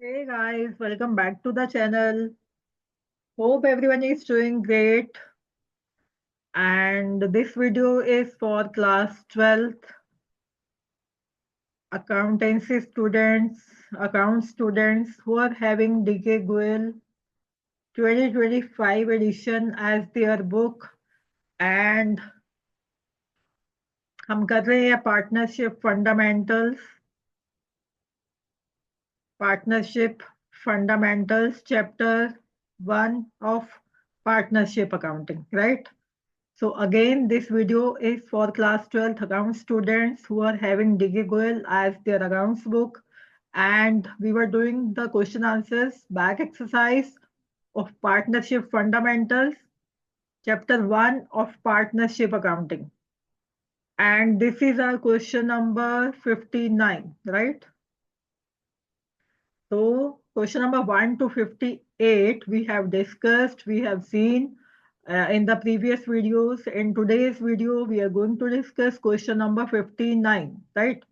Hey guys, welcome back to the channel. Hope everyone is doing great. And this video is for class 12th accountancy students, account students who are having DK Goel 2025 edition as their book. And हम कर रहे हैं Partnership Fundamentals Chapter 1 of Partnership Accounting, right? So again, this video is for class 12th account students who are having DG Goel as their accounts book. And we were doing the question answers back exercise of Partnership Fundamentals, Chapter 1 of Partnership Accounting. And this is our question number 59, right? So question number 1 to 58 we have discussed, we have seen in the previous videos. In today's video, we are going to discuss question number 59, right?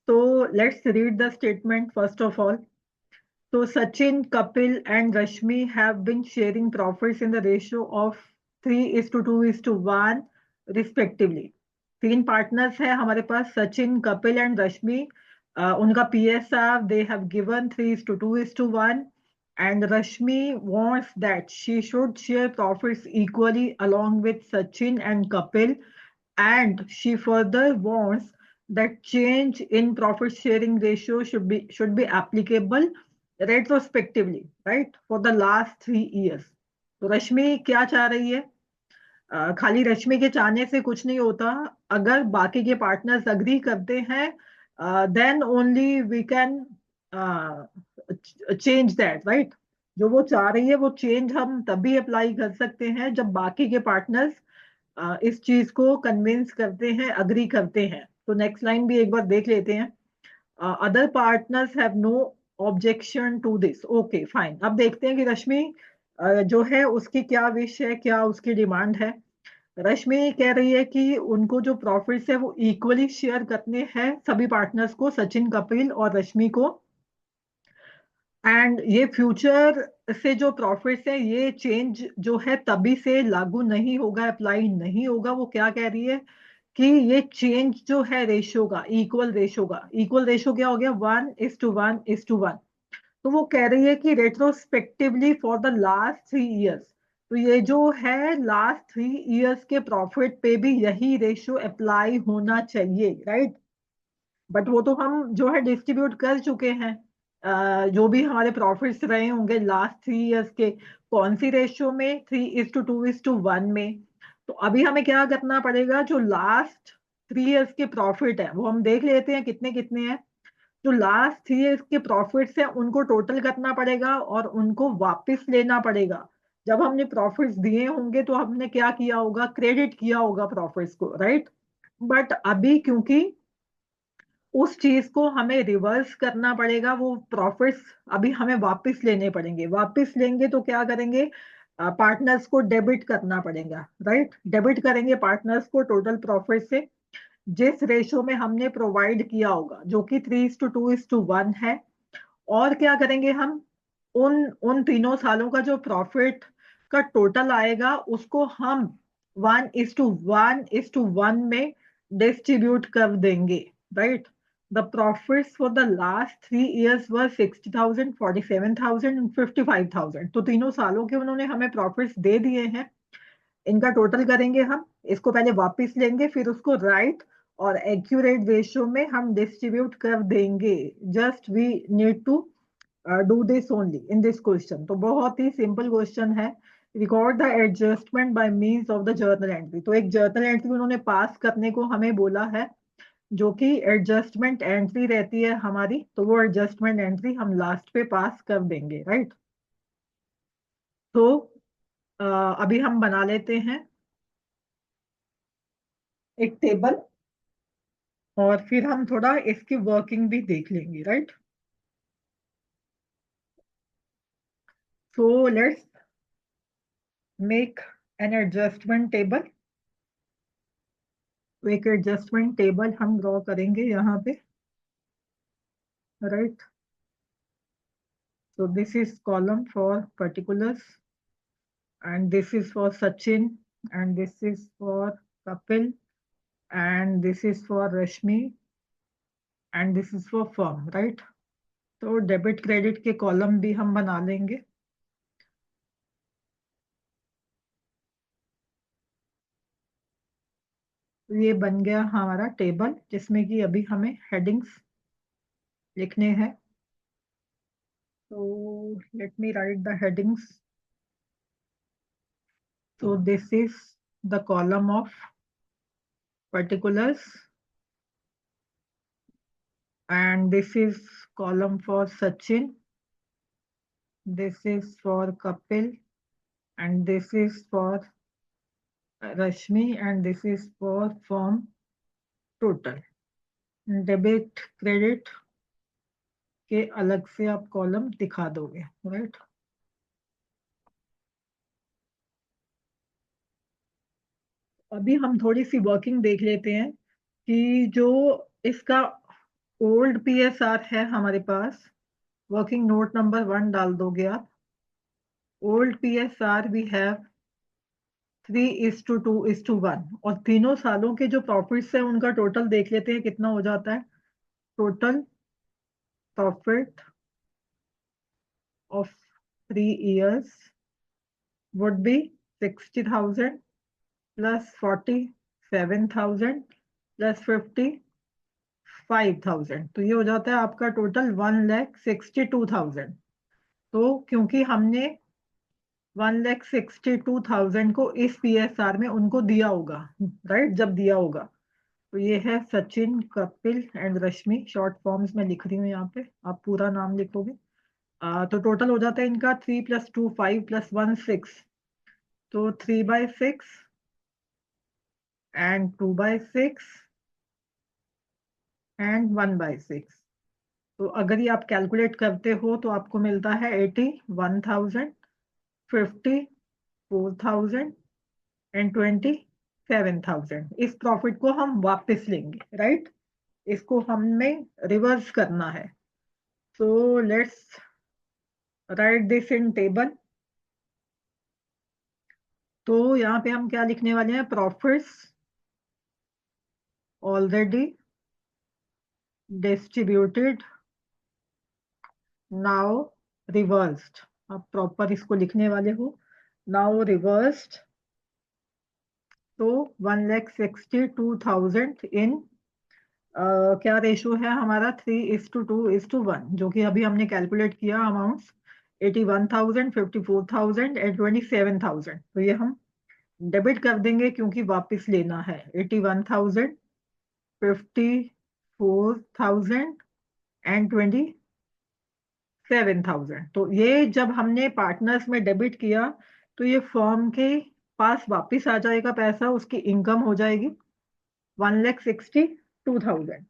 So let's read the statement first of all. So Sachin, Kapil and Rashmi have been sharing profits in the ratio of 3:2:1 respectively. तीन partners है हमारे पास, Sachin, Kapil and Rashmi. उनका PSR they have given 3:2:1, and Rashmi wants that she should share profits equally along with Sachin and Kapil, and she further wants that change in profit sharing ratio should be applicable retrospectively, right, for the last 3 years. तो रश्मि क्या चाह रही है? खाली रश्मि के चाहने से कुछ नहीं होता. अगर बाकी के पार्टनर्स अग्री करते हैं, then only we can change that, right. जो वो चाह रही है वो चेंज हम तभी अप्लाई कर सकते हैं जब बाकी के पार्टनर्स इस चीज को कन्विंस करते हैं, अग्री करते हैं. तो नेक्स्ट लाइन भी एक बार देख लेते हैं. Other partners have no objection to this. Okay fine. अब देखते हैं कि रश्मि जो है उसकी क्या विश है, क्या उसकी डिमांड है. रश्मि कह रही है कि उनको जो प्रॉफिट्स है वो इक्वली शेयर करने हैं सभी पार्टनर्स को, सचिन, कपिल और रश्मि को. एंड ये फ्यूचर से जो प्रॉफिट्स है ये चेंज जो है तभी से लागू नहीं होगा, अप्लाई नहीं होगा. वो क्या कह रही है कि ये चेंज जो है रेशियो का, इक्वल रेशियो क्या हो गया, 1:1:1. तो वो कह रही है कि retrospectively for the last 3 years, तो ये जो है लास्ट 3 इयर्स के प्रॉफिट पे भी यही रेशियो अप्लाई होना चाहिए, राइट. बट वो तो हम जो है डिस्ट्रीब्यूट कर चुके हैं. जो भी हमारे प्रॉफिट्स रहे होंगे लास्ट 3 इयर्स के, कौन सी रेशियो में, 3:2:1 में. तो अभी हमें क्या करना पड़ेगा, जो लास्ट 3 इयर्स के प्रॉफिट है वो हम देख लेते हैं कितने कितने हैं. जो लास्ट 3 इयर्स के प्रॉफिट्स हैं उनको टोटल करना पड़ेगा और उनको वापस लेना पड़ेगा. जब हमने प्रॉफिट्स दिए होंगे तो हमने क्या किया होगा, क्रेडिट किया होगा प्रॉफिट्स को, राइट. बट अभी क्योंकि उस चीज को हमें रिवर्स करना पड़ेगा, वो प्रॉफिट्स अभी हमें वापस लेने पड़ेंगे. वापस लेंगे तो क्या करेंगे, पार्टनर्स को डेबिट करना पड़ेगा, राइट. डेबिट करेंगे पार्टनर्स को टोटल प्रॉफिट से जिस रेशो में हमने प्रोवाइड किया होगा, जो कि 3:2:1 है. और क्या करेंगे हम, उन उन तीनों सालों का जो प्रॉफिट का टोटल आएगा उसको हम 1:1:1 में डिस्ट्रीब्यूट कर देंगे, right. The profits for the last 3 years were 60,000, 47,000 and 55,000. तो तीनों सालों के उन्होंने हमें प्रॉफिट्स दे दिए हैं. इनका टोटल करेंगे हम, इसको पहले वापस लेंगे, फिर उसको राइट और एक्यूरेट रेशियो में हम डिस्ट्रीब्यूट कर देंगे. Just we need to do this only in this question. तो बहुत ही सिंपल क्वेश्चन है. Record the adjustment by means of the journal entry. तो एक जर्नल एंट्री उन्होंने पास करने को हमें बोला है, जो कि एडजस्टमेंट एंट्री रहती है हमारी. तो वो एडजस्टमेंट एंट्री हम लास्ट पे पास कर देंगे, राइट. तो अभी हम बना लेते हैं एक टेबल और फिर हम थोड़ा इसकी वर्किंग भी देख लेंगे, right. So let's make an adjustment table. तो एक एडजस्टमेंट टेबल हम ड्रॉ करेंगे यहाँ पे, right. So this is column for particulars, and this is for Sachin, and this is for Kapil, and this is for Rashmi, and this is for firm, right? तो debit credit के column भी हम बना लेंगे. ये बन गया हमारा टेबल जिसमें कि अभी हमें हेडिंग्स लिखने हैं. So let me write the headings. So this is the column of particulars, and this is column for Sachin, this is for Kapil, and this is for Rashmi, and this is for firm total. Debit credit के अलग से आप column दिखा दोगे, right? अभी हम थोड़ी सी working देख लेते हैं कि जो इसका ओल्ड पीएसआर है हमारे पास. वर्किंग नोट नंबर 1 डाल दोगे आप. ओल्ड पीएसआर वी हैव 3:2:1, और तीनों सालों के जो प्रॉफिट्स है उनका टोटल देख लेते हैं कितना हो जाता है. Total profit of 3 years would be 60,000 plus 47,000 plus 55,000. तो ये हो जाता है आपका टोटल 1,62,000. तो क्योंकि हमने 1,62,000 को इस पीएसआर में उनको दिया होगा, राइट? जब दिया होगा. तो ये है Sachin, Kapil and Rashmi. Short forms में लिख रही हूँ यहाँ पे, आप पूरा नाम लिखोगे. तो टोटल हो जाता है इनका 3 + 2 5 + 1 6. तो 3/6 एंड 2/6 एंड 1/6. तो अगर ये आप कैलकुलेट करते हो तो आपको मिलता है 81,000, 54,000 एंड 27,000. इस प्रॉफिट को हम वापस लेंगे, राइट? इसको हमें रिवर्स करना है. So let's write this in table. तो यहाँ पे हम क्या लिखने वाले हैं? Profits already distributed now reversed. आप प्रॉपर इसको लिखने वाले हो, नाउ रिवर्स्ड. तो 1,62,000 इन क्या रेशो है हमारा? 3:2:1, जो कि अभी हमने कैलकुलेट किया अमाउंट्स 81,000, 54,000 एंड 27,000. तो ये हम डेबिट कर देंगे क्योंकि वापस लेना है. 81,000, 54,000 एंड 27,000. तो ये जब हमने पार्टनर्स में डेबिट किया तो ये फर्म के पास वापस आ जाएगा पैसा, उसकी इनकम हो जाएगी 1,62,000.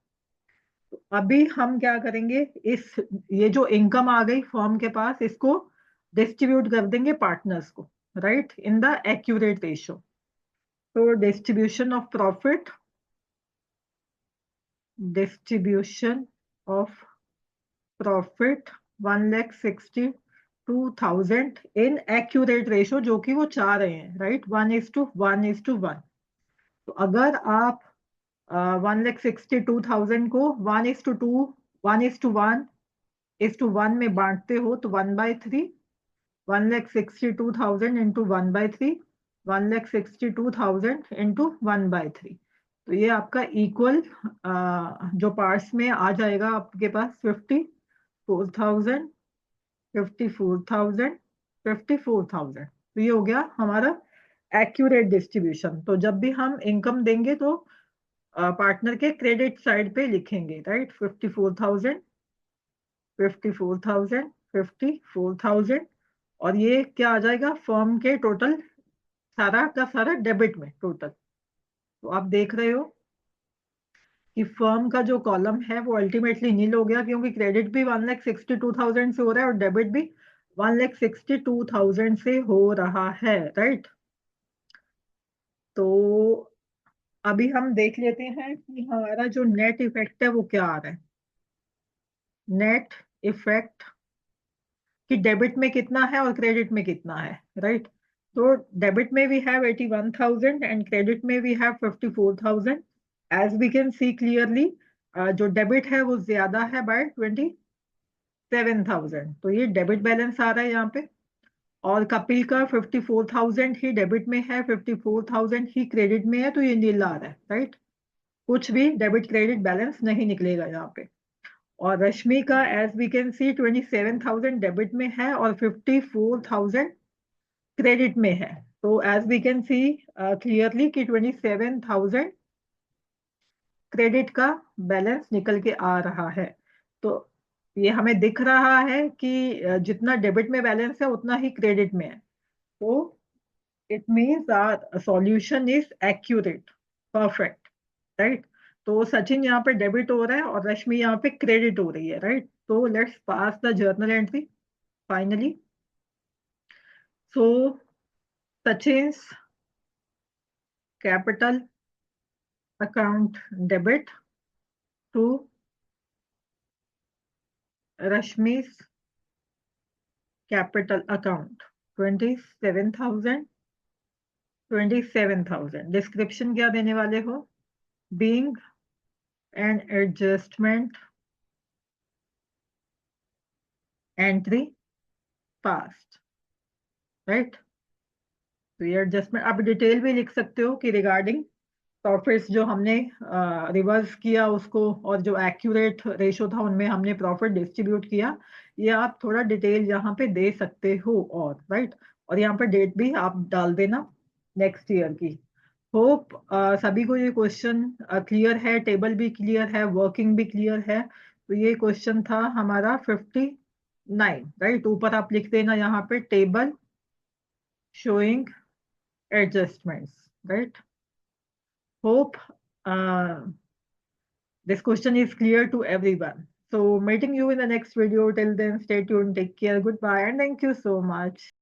तो अभी हम क्या करेंगे? इस ये जो इनकम आ गई फर्म के पास, इसको डिस्ट्रीब्यूट कर देंगे पार्टनर्स को, right? In the accurate ratio. तो distribution of profit, distribution of profit 1,62,000 in accurate ratio, जो कि वो चाह रहे हैं, राइट? 1:1:1. तो अगर आप 1,62,000 को 1:2 1:1 में बांटते हो तो 1/3. 1,62,000 इंटू 1/3, 1,62,000 इंटू 1/3. तो ये आपका इक्वल जो पार्ट्स में आ जाएगा आपके पास 54,000, 54,000, 54,000. तो ये हो गया हमारा एक्यूरेट डिस्ट्रीब्यूशन. तो जब भी हम इनकम देंगे तो पार्टनर के क्रेडिट साइड पे लिखेंगे, राइट? 54,000, 54,000, 54,000. और ये क्या आ जाएगा? फर्म के टोटल सारा का सारा डेबिट में टोटल. तो आप देख रहे हो कि फर्म का जो कॉलम है वो अल्टीमेटली नील हो गया, क्योंकि क्रेडिट भी 1,62,000 से हो रहा है और डेबिट भी 1,62,000 से हो रहा है, राइट? तो अभी हम देख लेते हैं कि हमारा जो नेट इफेक्ट है वो क्या आ रहा है. नेट इफेक्ट कि डेबिट में कितना है और क्रेडिट में कितना है, राइट। तो डेबिट में वी हैव 81,000 एंड क्रेडिट में we have 54,000। As we can see clearly जो डेबिट है वो ज्यादा है बाय 27,000, तो ये डेबिट बैलेंस आ रहा है यहाँ पे। और कपिल का 54,000 ही डेबिट में है, 54,000 ही क्रेडिट में है, तो ये नील आ रहा है, राइट। कुछ भी डेबिट क्रेडिट बैलेंस नहीं निकलेगा यहाँ पे। और रश्मि का as we can see 27,000 debit में है और 54,000 क्रेडिट में है। तो as we can see clearly कि 27,000 क्रेडिट का बैलेंस निकल के आ रहा है। तो ये हमें दिख रहा है कि जितना डेबिट में बैलेंस है उतना ही क्रेडिट में है। तो it means our solution is accurate, perfect, right. तो सचिन यहाँ पे डेबिट हो रहा है और रश्मि यहाँ पे क्रेडिट हो रही है, राइट। तो let's pass the journal entry finally. So Sachin's capital account debit to Rashmi's capital account 27,000 description क्या देने वाले हो? Being an adjustment entry passed, right. तो ये एडजस्टमेंट आप डिटेल भी लिख सकते हो कि रिगार्डिंग प्रॉफिट्स जो हमने रिवर्स किया उसको, और जो एक्यूरेट रेशो था उनमें हमने प्रॉफिट डिस्ट्रीब्यूट किया, ये आप थोड़ा डिटेल यहाँ पे दे सकते हो, और राइट। और यहाँ पे डेट भी आप डाल देना नेक्स्ट ईयर की। होप सभी को ये क्वेश्चन क्लियर है, टेबल भी क्लियर है, वर्किंग भी क्लियर है। तो ये क्वेश्चन था हमारा 59, राइट। ऊपर आप लिख देना यहाँ पे table showing adjustments, right? Hope uh, this question is clear to everyone. So meeting you in the next video. Till then, stay tuned, take care, goodbye, and thank you so much.